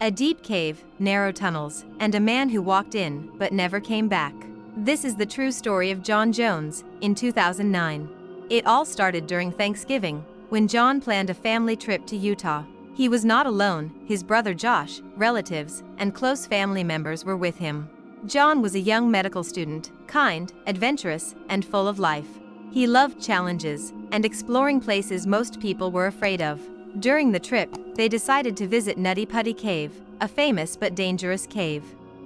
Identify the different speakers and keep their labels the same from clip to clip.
Speaker 1: A deep cave, narrow tunnels, and a man who walked in but never came back. This is the true story of John Jones, in 2009. It all started during Thanksgiving, when John planned a family trip to Utah. He was not alone, his brother Josh, relatives, and close family members were with him. John was a young medical student, kind, adventurous, and full of life. He loved challenges and exploring places most people were afraid of. During the trip, they decided to visit Nutty Putty Cave, a famous but dangerous cave.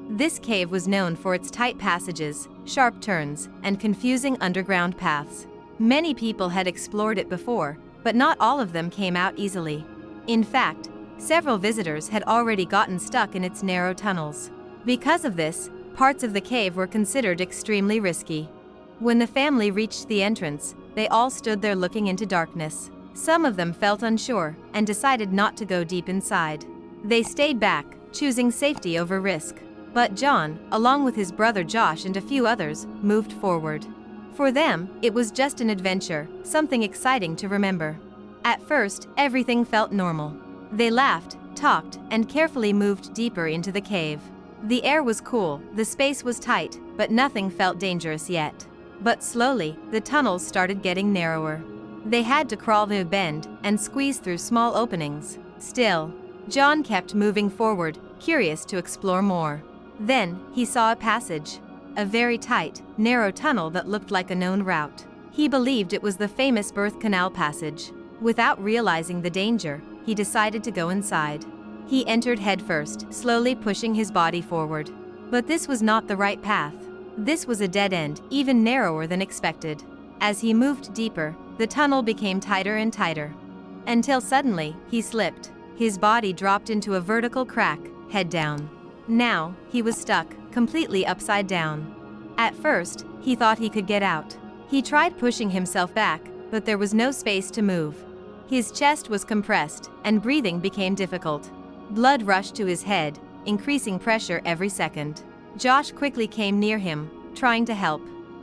Speaker 1: This cave was known for its tight passages, sharp turns, and confusing underground paths. Many people had explored it before, but not all of them came out easily. In fact, several visitors had already gotten stuck in its narrow tunnels. Because of this, parts of the cave were considered extremely risky. When the family reached the entrance, they all stood there looking into darkness. Some of them felt unsure and decided not to go deep inside. They stayed back, choosing safety over risk. But John, along with his brother Josh and a few others, moved forward. For them, it was just an adventure, something exciting to remember. At first, everything felt normal. They laughed, talked, and carefully moved deeper into the cave. The air was cool, the space was tight, but nothing felt dangerous yet. But slowly, the tunnels started getting narrower. They had to crawl through a bend and squeeze through small openings. Still, John kept moving forward, curious to explore more. Then, he saw a passage. A very tight, narrow tunnel that looked like a known route. He believed it was the famous birth canal passage. Without realizing the danger, he decided to go inside. He entered headfirst, slowly pushing his body forward. But this was not the right path. This was a dead end, even narrower than expected. As he moved deeper, the tunnel became tighter and tighter. Until suddenly, he slipped. His body dropped into a vertical crack, head down. Now, he was stuck, completely upside down. At first, he thought he could get out. He tried pushing himself back, but there was no space to move. His chest was compressed, and breathing became difficult. Blood rushed to his head, increasing pressure every second. Josh quickly came near him, trying to help.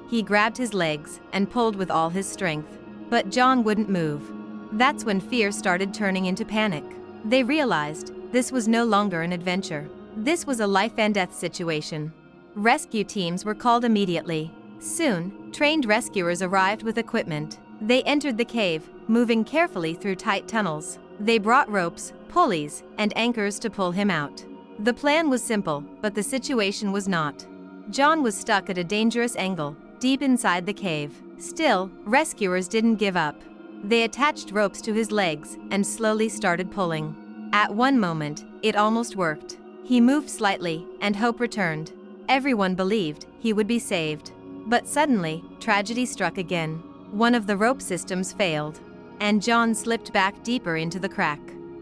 Speaker 1: He grabbed his legs and pulled with all his strength. But John wouldn't move. That's when fear started turning into panic. They realized this was no longer an adventure. This was a life-and-death situation. Rescue teams were called immediately. Soon, trained rescuers arrived with equipment. They entered the cave, moving carefully through tight tunnels. They brought ropes, pulleys, and anchors to pull him out. The plan was simple, but the situation was not. John was stuck at a dangerous angle, deep inside the cave. Still, rescuers didn't give up. They attached ropes to his legs and slowly started pulling. At one moment, it almost worked. He moved slightly, and hope returned. Everyone believed he would be saved. But suddenly, tragedy struck again. One of the rope systems failed, and John slipped back deeper into the crack.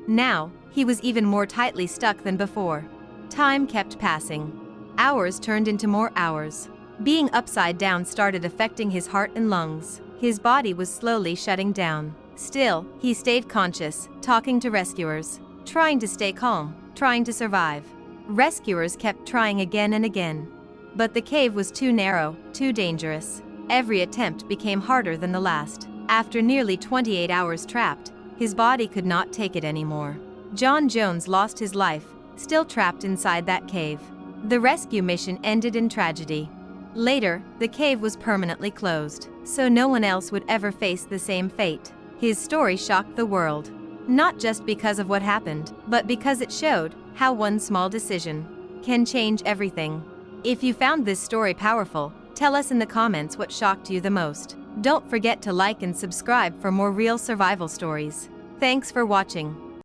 Speaker 1: Now, he was even more tightly stuck than before. Time kept passing. Hours turned into more hours. Being upside down started affecting his heart and lungs. His body was slowly shutting down. Still, he stayed conscious, talking to rescuers, trying to stay calm, trying to survive. Rescuers kept trying again and again. But the cave was too narrow, too dangerous. Every attempt became harder than the last. After nearly 28 hours trapped, his body could not take it anymore. John Jones lost his life, still trapped inside that cave. The rescue mission ended in tragedy. Later, the cave was permanently closed, so no one else would ever face the same fate. His story shocked the world. Not just because of what happened, but because it showed how one small decision can change everything. If you found this story powerful, tell us in the comments what shocked you the most. Don't forget to like and subscribe for more real survival stories. Thanks for watching.